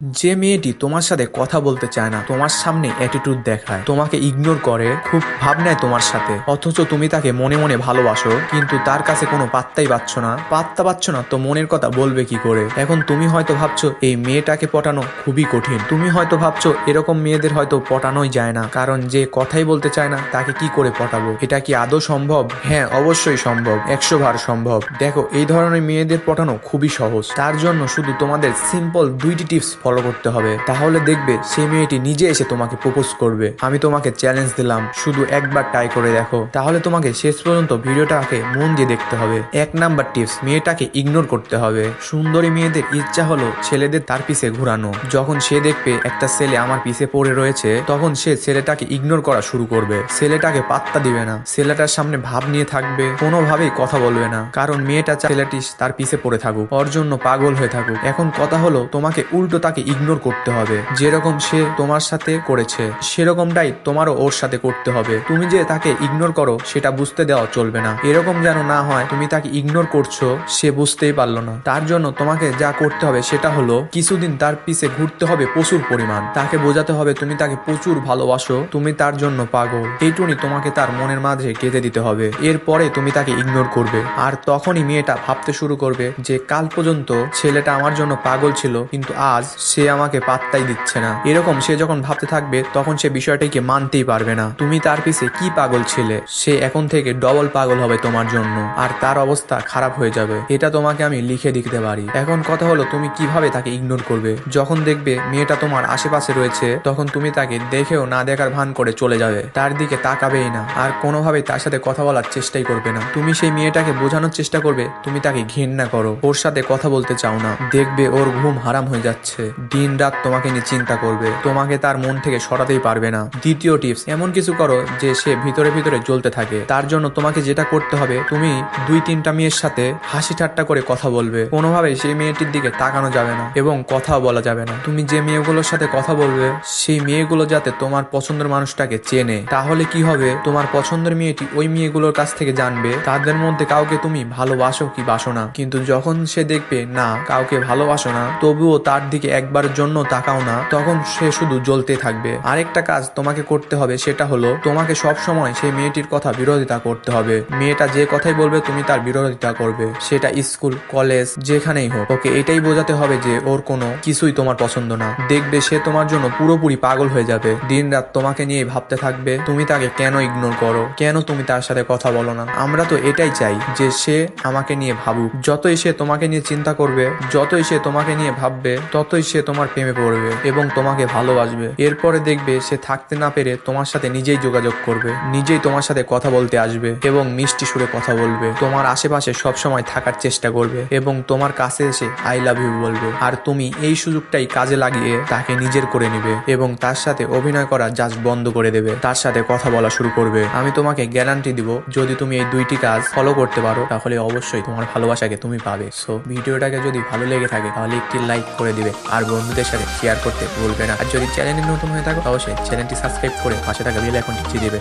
যে মেয়েটি তোমার সাথে কথা বলতে চায় না, তোমার সামনে অ্যাটিটিউড দেখায়, তোমাকে ইগনোর করে, খুব ভাব নেয় তোমার সাথে, অথচ তুমি তাকে মনে মনে ভালোবাসো, কিন্তু তার কাছে কোনো পাত্তাই পাচ্ছ না তো মনের কথা বলবে কি করে? এখন তুমি হয়তো ভাবছো এই মেয়েটাকে পটানো খুবই কঠিন, তুমি হয়তো ভাবছো এরকম মেয়েদের হয়তো পটানোই যায় না, কারণ যে কথাই বলতে চায় না তাকে কি করে পটাবো? এটা কি আদৌ সম্ভব? হ্যাঁ, অবশ্যই সম্ভব, 100 বার সম্ভব। দেখো, এই ধরনের মেয়েদের পটানো খুবই সহজ। তার জন্য শুধু তোমাদের সিম্পল দুইটি টিপস ফলো করতে হবে, তাহলে দেখবে সেই মেয়েটি নিজে এসে তোমাকে প্রপোজ করবে। আমি তোমাকে চ্যালেঞ্জ দিলাম, শুধু একবার ট্রাই করে দেখো। তাহলে তোমাকে শেষ পর্যন্ত ভিডিওটাকে মন দিয়ে দেখতে হবে। 1 নাম্বার টিপস, মেয়েটাকে ইগনোর করতে হবে। সুন্দরী মেয়েদের ইচ্ছা হলো ছেলেদের তার পিছে ঘোরানো। যখন সে দেখবে একটা ছেলে আমার পিছে পড়ে রয়েছে, তখন সে ছেলেটাকে ইগনোর করা শুরু করবে। ছেলেটাকে পাত্তা দিবে না, ছেলেটার সামনে ভাব নিয়ে থাকবে, কোনোভাবেই কথা বলবে না, কারণ মেয়েটা চায় ছেলেটি তার পিছে পড়ে থাকুক, ওর জন্য পাগল হয়ে থাকুক। এখন কথা হলো, তোমাকে উল্টো তাকে ইগনোর করতে হবে। যেরকম সে তোমার সাথে করেছে, সেরকমটাই তোমারও ওর সাথে করতে হবে। তুমি যে তাকে ইগনোর করো সেটা বুঝতে দেওয়া চলবে না। এরকম যেন না হয় তুমি তাকে ইগনোর করছো, সে বুঝতেই পারলো না। তার জন্য তোমাকে যা করতে হবে সেটা হলো, কিছুদিন তার পিছে ঘুরতে হবে প্রচুর পরিমাণ। তাকে বোঝাতে হবে তুমি তাকে প্রচুর ভালোবাসো, তুমি তার জন্য পাগল। এইটুকুনি তোমাকে তার মনের মাঝে গেঁথে দিতে হবে। এরপরে তুমি তাকে ইগনোর করবে, আর তখনই মেয়েটা ভাবতে শুরু করবে যে কাল পর্যন্ত ছেলেটা আমার জন্য পাগল ছিল, কিন্তু আজ সে আমাকে পাত্তাই দিচ্ছে না। এরকম সে যখন ভাবতে থাকবে, তখন সে বিষয়টাকে মানতেই পারবে না। তুমি তার পিছে কি পাগল ছিলে, সে এখন থেকে ডবল পাগল হবে তোমার জন্য, আর তার অবস্থা খারাপ হয়ে যাবে। এটা তোমাকে আমি লিখে দিতে পারি। এখন কথা হলো, তুমি কিভাবে তাকে ইগনোর করবে। যখন দেখবে মেয়েটা তোমার আশেপাশে রয়েছে, তখন তুমি তাকে দেখেও না দেখার ভান করে চলে যাবে, তার দিকে তাকাবেই না, আর কোনোভাবেই তার সাথে কথা বলার চেষ্টাই করবে না। তুমি সেই মেয়েটাকে বোঝানোর চেষ্টা করবে তুমি তাকে ঘৃণা করো, ওর সাথে কথা বলতে চাও না। দেখবে ওর ঘুম হারাম হয়ে যাচ্ছে, দিন রাত তোমাকে নিয়ে চিন্তা করবে, তোমাকে তার মন থেকে সরাতেই পারবে না। দ্বিতীয় টিপস, এমন কিছু করো যে সে ভিতরে ভিতরে জ্বলতে থাকে। তার জন্য তোমাকে যেটা করতে হবে, তুমি 2-3টা মেয়ের সাথে হাসি ঠাট্টা করে কথা বলবে, কোনোভাবেই সেই মেয়েটির দিকে তাকানো যাবে না এবং কথাও বলা যাবে না। তুমি যে মেয়েগুলোর সাথে কথা বলবে, সেই মেয়েগুলো যাতে তোমার পছন্দের মানুষটাকে চেনে। তাহলে কি হবে, তোমার পছন্দের মেয়েটি ওই মেয়েগুলোর কাছ থেকে জানবে তাদের মধ্যে কাউকে তুমি ভালোবাসো কি বাসো না। কিন্তু যখন সে দেখবে না কাউকে ভালোবাসো না, তবুও তার দিকে একবারের জন্য তাকাও না, তখন সে শুধু জ্বলতে থাকবে। আরেকটা কাজ তোমাকে করতে হবে, সেটা হলো তোমাকে সব সময় সেই মেয়েটির কথা বিরোধিতা করতে হবে। মেয়েটা যে কথাই বলবে তুমি তার বিরোধিতা করবে, সেটা স্কুল কলেজ যেখানেই হোক। ওকে এটাই বোঝাতে হবে যে ওর কোনো কিছুই তোমার পছন্দ না। দেখবে সে তোমার জন্য পুরোপুরি পাগল হয়ে যাবে, দিন রাত তোমাকে নিয়ে ভাবতে থাকবে তুমি তাকে কেন ইগনোর করো, কেন তুমি তার সাথে কথা বলো না। আমরা তো এটাই চাই যে সে আমাকে নিয়ে ভাবুক। যতই সে তোমাকে নিয়ে চিন্তা করবে, যতই সে তোমাকে নিয়ে ভাববে, ততই সে তোমার প্রেমে পড়বে এবং তোমাকে ভালোবাসবে। এরপরে দেখবে সে থাকতে না পেরে তোমার সাথে নিজেই যোগাযোগ করবে, নিজেই তোমার সাথে কথা বলতে আসবে এবং মিষ্টি সুরে কথা বলবে, তোমার আশেপাশে সব সময় থাকার চেষ্টা করবে এবং তোমার কাছে এসে আই লাভ ইউ বলবে। আর তুমি এই সুযোগটাই কাজে লাগিয়ে তাকে নিজের করে নিবে এবং তার সাথে অভিনয় করা জাস্ট বন্ধ করে দেবে, তার সাথে কথা বলা শুরু করবে। আমি তোমাকে গ্যারান্টি দিব, যদি তুমি এই 2টি কাজ ফলো করতে পারো, তাহলে অবশ্যই তোমার ভালোবাসাকে তুমি পাবে। সো ভিডিওটাকে যদি ভালো লেগে থাকে, তাহলে একটি লাইক করে দিবে, আর বন্ধুদের সাথে শেয়ার করতে ভুলবে না। আর যদি চ্যানেলে নতুন হয়ে থাকো, অবশ্যই চ্যানেলটি সাবস্ক্রাইব করে পাশে থাকা বেল আইকনটি টিপে দিবে।